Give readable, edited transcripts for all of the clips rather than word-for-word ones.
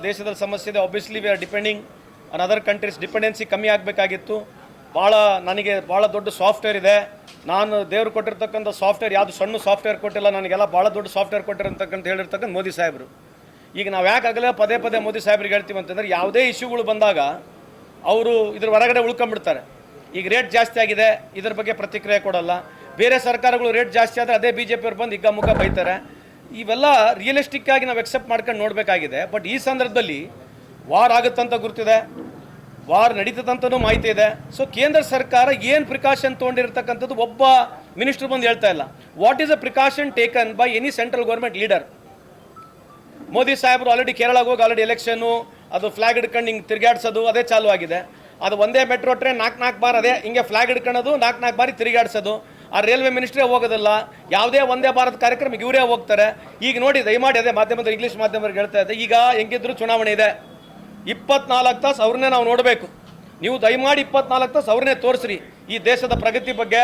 ದೇಶದಲ್ಲಿ ಸಮಸ್ಯೆ ಇದೆ. Obviously we are depending on other countries. Dependency ಕಮ್ಮಿ ಆಗಬೇಕಾಗಿತ್ತು. ನನಗೆ ಭಾಳ ದೊಡ್ಡ ಸಾಫ್ಟ್ವೇರ್ ಇದೆ. ನಾನು ದೇವರು ಕೊಟ್ಟಿರ್ತಕ್ಕಂಥ ಸಾಫ್ಟ್ವೇರ್ ಯಾವುದು ಸಣ್ಣ ಸಾಫ್ಟ್ವೇರ್ ಕೊಟ್ಟಿಲ್ಲ, ನನಗೆಲ್ಲ ಭಾಳ ದೊಡ್ಡ ಸಾಫ್ಟ್ವೇರ್ ಕೊಟ್ಟಿರ್ತಕ್ಕಂಥ ಹೇಳಿರ್ತಕ್ಕಂಥ ಮೋದಿ ಸಾಹೇಬರು. ಈಗ ನಾವು ಯಾಕಾಗಲೇ ಪದೇ ಪದೇ ಮೋದಿ ಸಾಹೇಬ್ರಿಗೆ ಹೇಳ್ತೀವಿ ಅಂತಂದರೆ, ಯಾವುದೇ ಇಶ್ಯೂಗಳು ಬಂದಾಗ ಅವರು ಇದ್ರ ಹೊರಗಡೆ ಉಳ್ಕೊಂಡ್ಬಿಡ್ತಾರೆ. ಈಗ ರೇಟ್ ಜಾಸ್ತಿ ಆಗಿದೆ, ಇದ್ರ ಬಗ್ಗೆ ಪ್ರತಿಕ್ರಿಯೆ ಕೊಡಲ್ಲ. ಬೇರೆ ಸರ್ಕಾರಗಳು ರೇಟ್ ಜಾಸ್ತಿ ಆದರೆ ಅದೇ BJP ಅವ್ರು ಬಂದು ಹಿಗ್ಗಾಮುಗ್ಗ ಬೈತಾರೆ. ಇವೆಲ್ಲ ರಿಯಲಿಸ್ಟಿಕ್ ಆಗಿ ನಾವು ಎಕ್ಸೆಪ್ಟ್ ಮಾಡ್ಕೊಂಡು ನೋಡಬೇಕಾಗಿದೆ. ಬಟ್ ಈ ಸಂದರ್ಭದಲ್ಲಿ ವಾರ್ ಆಗುತ್ತಂತ ಗುರ್ತಿದೆ, ವಾರ್ ನಡೀತದಂತನೂ ಮಾಹಿತಿ ಇದೆ. ಸೊ ಕೇಂದ್ರ ಸರ್ಕಾರ ಏನು ಪ್ರಿಕಾಷನ್ ತೊಗೊಂಡಿರ್ತಕ್ಕಂಥದ್ದು ಒಬ್ಬ ಮಿನಿಸ್ಟರ್ ಬಂದು ಹೇಳ್ತಾ ಇಲ್ಲ. What is a precaution taken by any central government leader? Modi ಸಾಹೇಬರು ಆಲ್ರೆಡಿ ಕೇರಳಕ್ಕೆ ಹೋಗಿ ಆಲ್ರೆಡಿ ಎಲೆಕ್ಷನ್ನು ಅದು ಫ್ಲಾಗ್ ಹಿಡ್ಕೊಂಡು ಹಿಂಗೆ ತಿರುಗಾಡ್ಸೋದು ಅದೇ ಚಾಲು ಆಗಿದೆ. ಅದು ಒಂದೇ ಮೆಟ್ರೋ ಟ್ರೈನ್ 4 ಬಾರ್ ಅದೇ ಹಿಂಗೆ ಫ್ಲಾಗ್ ಹಿಡ್ಕೊಳ್ಳೋದು, 4 ಬಾರಿ ತಿರುಗಾಡ್ಸೋದು. ಆ ರೈಲ್ವೆ ಮಿನಿಸ್ಟ್ರೇ ಹೋಗೋದಿಲ್ಲ. ಯಾವುದೇ ಒಂದೇ ಭಾರತ ಕಾರ್ಯಕ್ರಮಕ್ಕೆ ಇವರೇ ಹೋಗ್ತಾರೆ. ಈಗ ನೋಡಿ, ದಯಮಾಡಿ ಅದೇ ಮಾಧ್ಯಮದ ಇಂಗ್ಲೀಷ್ ಮಾಧ್ಯಮರಿಗೆ ಹೇಳ್ತಾ ಇದೆ, ಈಗ ಹೆಂಗಿದ್ರು ಚುನಾವಣೆ ಇದೆ, 24 ತಾಸು ಅವ್ರನ್ನೇ ನಾವು ನೋಡಬೇಕು. ನೀವು ದಯಮಾಡಿ 24 ತಾಸು ಅವ್ರನ್ನೇ ತೋರಿಸ್ರಿ. ಈ ದೇಶದ ಪ್ರಗತಿ ಬಗ್ಗೆ,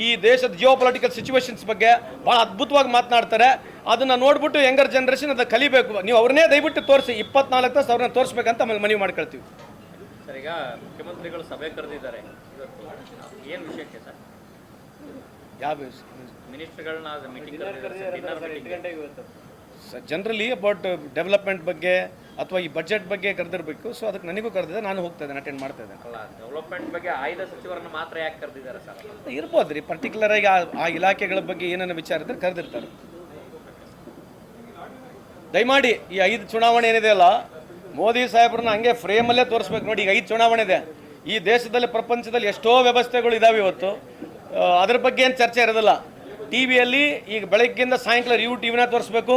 ಈ ದೇಶದ ಜಿಯೋ ಪೊಲಿಟಿಕಲ್ ಸಿಚುವೇಶನ್ಸ್ ಬಗ್ಗೆ ಭಾಳ ಅದ್ಭುತವಾಗಿ ಮಾತನಾಡ್ತಾರೆ. ಅದನ್ನು ನೋಡ್ಬಿಟ್ಟು ಯಂಗರ್ ಜನರೇಷನ್ ಅದನ್ನು ಕಲಿಬೇಕು. ನೀವು ಅವ್ರನ್ನೇ ದಯವಿಟ್ಟು ತೋರಿಸಿ, 24 ತಾಸು ಅವ್ರನ್ನ ತೋರಿಸ್ಬೇಕಂತ ಆಮೇಲೆ ಮನವಿ ಮಾಡ್ಕೊಳ್ತೀವಿ. ಸರ್, ಈಗ ಮುಖ್ಯಮಂತ್ರಿಗಳು ಸಭೆ ಕರೆದಿದ್ದಾರೆ, ಏನು ವಿಷಯಕ್ಕೆ ಸರ್? ಯಾವ ಮಿನಿಸ್ಟರ್ಗಳನ್ನ ಮೀಟಿಂಗ್ ಜನರಲಿ ಅಬೌಟ್ ಡೆವಲಪ್ಮೆಂಟ್ ಬಗ್ಗೆ ಅಥವಾ ಈ ಬಜೆಟ್ ಬಗ್ಗೆ ಕರೆದಿರಬೇಕು. ಸೊ ಅದಕ್ಕೆ ನನಗೂ ಕರೆದಿದೆ, ನಾನು ಹೋಗ್ತಾ ಇದ್ದೇನೆ, ಅಟೆಂಡ್ ಮಾಡ್ತಾ ಇದ್ದೇನೆ. ಅಲ್ಲ, ಡೆವಲಪ್ಮೆಂಟ್ ಬಗ್ಗೆ ಆಯ್ದ ಸಚಿವರನ್ನು ಮಾತ್ರ ಯಾಕೆ ಕರೆದಿದ್ದಾರೆ ಸರ್? ಇರ್ಬೋದು ರೀ, ಪರ್ಟಿಕ್ಯುಲರ್ ಆಗಿ ಆ ಇಲಾಖೆಗಳ ಬಗ್ಗೆ ಏನೇನು ವಿಚಾರ ಇದ್ರೆ ಕರೆದಿರ್ತಾರೆ. ದಯಮಾಡಿ ಈ 5 ಚುನಾವಣೆ ಏನಿದೆ ಅಲ್ಲ, ಮೋದಿ ಸಾಹೇಬ್ರನ್ನ ಹಂಗೆ ಫ್ರೇಮಲ್ಲೇ ತೋರಿಸ್ಬೇಕು. ನೋಡಿ, ಈಗ 5 ಚುನಾವಣೆ ಇದೆ. ಈ ದೇಶದಲ್ಲಿ ಪ್ರಪಂಚದಲ್ಲಿ ಎಷ್ಟೋ ವ್ಯವಸ್ಥೆಗಳು ಇದಾವೆ ಇವತ್ತು. ಅದ್ರ ಬಗ್ಗೆ ಏನು ಚರ್ಚೆ ಇರೋದಿಲ್ಲ. ಟಿ ವಿಯಲ್ಲಿ ಈಗ ಬೆಳಗ್ಗಿಂದ ಸಾಯಂಕಾಲ ಟಿವಿನ ತೋರಿಸ್ಬೇಕು.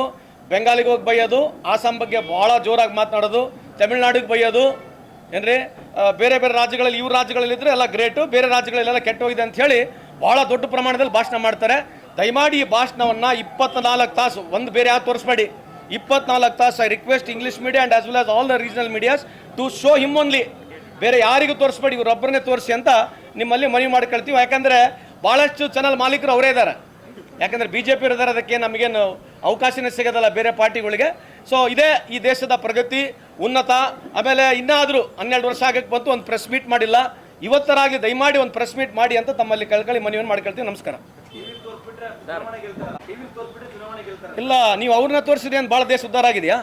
ಬೆಂಗಾಲಿಗೆ ಹೋಗಿ ಬೈಯೋದು, ಆಸಾಂ ಬಗ್ಗೆ ಭಾಳ ಜೋರಾಗಿ ಮಾತನಾಡೋದು, ತಮಿಳ್ನಾಡಿಗೆ ಬೈಯೋದು, ಏನ್ರಿ ಬೇರೆ ಬೇರೆ ರಾಜ್ಯಗಳಲ್ಲಿ ಇವ್ರ ರಾಜ್ಯಗಳಲ್ಲಿದ್ದರೆ ಎಲ್ಲ ಗ್ರೇಟು, ಬೇರೆ ರಾಜ್ಯಗಳಲ್ಲೆಲ್ಲ ಕೆಟ್ಟೋಗಿದೆ ಅಂತ ಹೇಳಿ ಭಾಳ ದೊಡ್ಡ ಪ್ರಮಾಣದಲ್ಲಿ ಭಾಷಣ ಮಾಡ್ತಾರೆ. ದಯಮಾಡಿ ಈ ಭಾಷಣವನ್ನು 24 ತಾಸು ಒಂದು ಬೇರೆ ಯಾವ್ದು ತೋರಿಸ್ಬೇಡಿ. 24 ತಾಸು I request English media and as well as all the regional medias to show him only. ಬೇರೆ ಯಾರಿಗೂ ತೋರಿಸ್ಬೇಡಿ, ಇವರೊಬ್ಬರನ್ನೇ ತೋರಿಸಿ ಅಂತ ನಿಮ್ಮಲ್ಲಿ ಮನವಿ ಮಾಡ್ಕೊಳ್ತೀವಿ. ಯಾಕಂದರೆ ಭಾಳಷ್ಟು ಚಾನಲ್ ಮಾಲೀಕರು ಅವರೇ ಇದ್ದಾರೆ. ಯಾಕಂದರೆ BJP ಇದ್ದಾರೆ, ಅದಕ್ಕೆ ನಮಗೇನು ಅವಕಾಶನೇ ಸಿಗೋದಲ್ಲ ಬೇರೆ ಪಾರ್ಟಿಗಳಿಗೆ. ಸೊ ಇದೇ ಈ ದೇಶದ ಪ್ರಗತಿ, ಉನ್ನತ. ಆಮೇಲೆ ಇನ್ನಾದರೂ 12 ವರ್ಷ ಆಗಕ್ಕೆ ಬಂತು, ಒಂದು ಪ್ರೆಸ್ ಮೀಟ್ ಮಾಡಿಲ್ಲ. ಇವತ್ತರಾಗಿ ದಯಮಾಡಿ ಒಂದು ಪ್ರೆಸ್ ಮೀಟ್ ಮಾಡಿ ಅಂತ ತಮ್ಮಲ್ಲಿ ಕಳ್ಕೊಳ್ಳಿ ಮನವಿಯನ್ನು ಮಾಡ್ಕೊಳ್ತೀವಿ. ನಮಸ್ಕಾರ. ಇಲ್ಲ, ನೀವು ಅವ್ರನ್ನ ತೋರಿಸಿದ್ರಿ ಅಂತ ಭಾಳ ದೇಶ ಉದ್ಧಾರ ಆಗಿದೆಯಾ?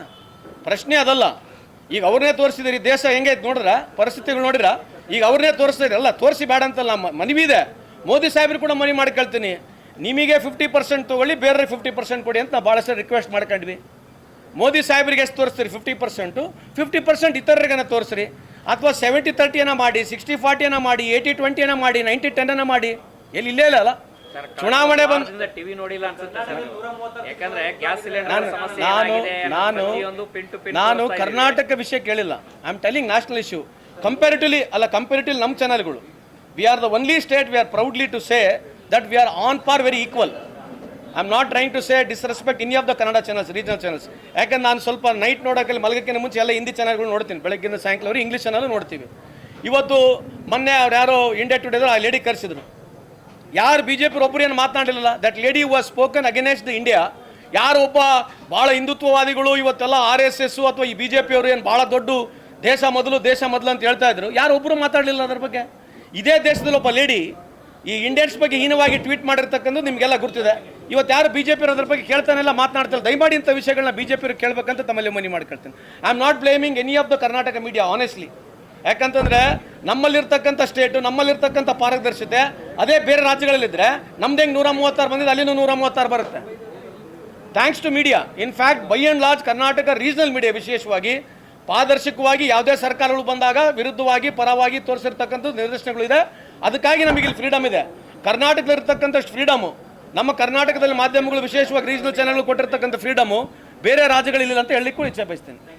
ಪ್ರಶ್ನೆ ಅದಲ್ಲ. ಈಗ ಅವ್ರನ್ನೇ ತೋರಿಸಿದ್ರಿ, ದೇಶ ಹೆಂಗೈತೆ ನೋಡ್ರ, ಪರಿಸ್ಥಿತಿಗಳು ನೋಡಿರ. ಈಗ ಅವ್ರನ್ನೇ ತೋರಿಸ್ತಿದ್ರಿ, ಅಲ್ಲ ತೋರಿಸಿ ಬೇಡ ಅಂತಲ್ಲ, ಮನವಿ ಇದೆ. ಮೋದಿ ಸಾಹೇಬ್ರು ಕೂಡ ಮನವಿ ಮಾಡ್ಕೊಳ್ತೀನಿ, ನಿಮಗೆ 50% ತೊಗೊಳ್ಳಿ, ಬೇರೆ 50% ಕೊಡಿ ಅಂತ ನಾವು ಭಾಳಷ್ಟು ರಿಕ್ವೆಸ್ಟ್ ಮಾಡ್ಕೊಂಡ್ವಿ. ಮೋದಿ ಸಾಹೇಬ್ರಿಗೆ ಎಷ್ಟು ತೋರಿಸ್ತೀರಿ? 50%. 50% ಇತರರಿಗೇನ ತೋರಿಸ್ರಿ, ಅಥವಾ 70-30 ಮಾಡಿ, 60-40 ಮಾಡಿ, 80-20 ಮಾಡಿ, 90-10 ಮಾಡಿ. ಎಲ್ಲಿ ಇಲ್ಲೇ ಇಲ್ಲ ಅಲ್ಲ. ಚುನಾವಣೆ ಬಂದು ಟಿವಿ ನೋಡಿಲ್ಲ ಅನ್ಸುತ್ತೆ ಸರ್. ಯಾಕಂದ್ರೆ ಗ್ಯಾಸ್ ಸಿಲಿಂಡರ್ ಸಮಸ್ಯೆ ನಾನು ಕರ್ನಾಟಕ ವಿಷಯ ಕೇಳಿಲ್ಲ. I am telling national issue. Comparatively ನಮ್ಮ ಚಾನಲ್ಗಳು, we are the only state we are proudly to say that we are on par very equal. I am not trying to say disrespect any of the Kannada channels, regional channels. ಯಾಕಂದ್ರೆ ನಾನು ಸ್ವಲ್ಪ night ನೋಡೋಕೆ ಮಲಗಕ್ಕಿಂತ ಮುಂಚೆ ಎಲ್ಲ ಹಿಂದಿ ಚಾನಲ್ಗಳು ನೋಡ್ತೀನಿ, ಬೆಳಗ್ಗಿಂದ ಸಾಯಂಕಾಲವರೆಗೆ English channel ನೋಡ್ತೀವಿ. ಇವತ್ತು ಮೊನ್ನೆ ಅವ್ರು ಯಾರೋ ಇಂಡಿಯಾ ಟುಡೇದ್ರು ಆ ಲೇಡಿ ಕರೆಸಿದ್ರು. ಯಾರು BJP ಒಬ್ಬರು ಏನು ಮಾತನಾಡಲಿಲ್ಲ. That lady was spoken against the India. ಯಾರು ಒಬ್ಬ ಭಾಳ ಹಿಂದುತ್ವವಾದಿಗಳು ಇವತ್ತೆಲ್ಲ RSS ಅಥವಾ ಈ BJP ಅವರು ಏನು ಭಾಳ ದೊಡ್ಡ ದೇಶ ಮೊದಲು ಅಂತ ಹೇಳ್ತಾ ಇದ್ರು, ಯಾರು ಒಬ್ಬರು ಮಾತಾಡಲಿಲ್ಲ ಅದ್ರ ಬಗ್ಗೆ. ಇದೇ ದೇಶದಲ್ಲಿ ಒಬ್ಬ ಲೇಡಿ ಈ ಇಂಡಿಯನ್ಸ್ ಬಗ್ಗೆ ಹೀನವಾಗಿ ಟ್ವೀಟ್ ಮಾಡಿರ್ತಕ್ಕಂಥದ್ದು ನಿಮಗೆಲ್ಲ ಗೊತ್ತಿದೆ. ಇವತ್ತು ಯಾರು BJP ಅದ್ರ ಬಗ್ಗೆ ಕೇಳ್ತಾನೆಲ್ಲ ಮಾತನಾಡ್ತಾರೆ. ದಯಮಾಡಿ ಇಂಥ ವಿಷಯಗಳನ್ನ BJP ಕೇಳಬೇಕಂತ ತಮ್ಮಲ್ಲಿ ಮನವಿ ಮಾಡ್ಕೊಳ್ತೀನಿ. I am not blaming any of the Karnataka media honestly. ಯಾಕಂತಂದರೆ ನಮ್ಮಲ್ಲಿರ್ತಕ್ಕಂಥ ಸ್ಟೇಟು, ನಮ್ಮಲ್ಲಿರ್ತಕ್ಕಂಥ ಪಾರದರ್ಶತೆ ಅದೇ ಬೇರೆ ರಾಜ್ಯಗಳಲ್ಲಿದ್ದರೆ ನಮ್ದು ಹೆಂಗೆ 136 ಬಂದಿದೆ, ಅಲ್ಲಿನೂ 136 ಬರುತ್ತೆ. Thanks to media. In fact by and large Karnataka regional media ವಿಶೇಷವಾಗಿ ಪಾರದರ್ಶಕವಾಗಿ ಯಾವುದೇ ಸರ್ಕಾರಗಳು ಬಂದಾಗ ವಿರುದ್ಧವಾಗಿ ಪರವಾಗಿ ತೋರಿಸಿರ್ತಕ್ಕಂಥದ್ದು ನಿದರ್ಶನಗಳಿದೆ. ಅದಕ್ಕಾಗಿ ನಮಗೆ ಇಲ್ಲಿ ಫ್ರೀಡಮ್ ಇದೆ. ಕರ್ನಾಟಕದಲ್ಲಿರ್ತಕ್ಕಂಥಷ್ಟು ಫ್ರೀಡಮು, ನಮ್ಮ ಕರ್ನಾಟಕದಲ್ಲಿ ಮಾಧ್ಯಮಗಳು ವಿಶೇಷವಾಗಿ ರೀಜನಲ್ ಚಾನಲ್ಗಳು ಕೊಟ್ಟಿರ್ತಕ್ಕಂಥ ಫ್ರೀಡಮು ಬೇರೆ ರಾಜ್ಯಗಳಿಲ್ಲ ಅಂತ ಹೇಳಲಿಕ್ಕೂ ಇಚ್ಛೆ ಬಯಸ್ತೇನೆ.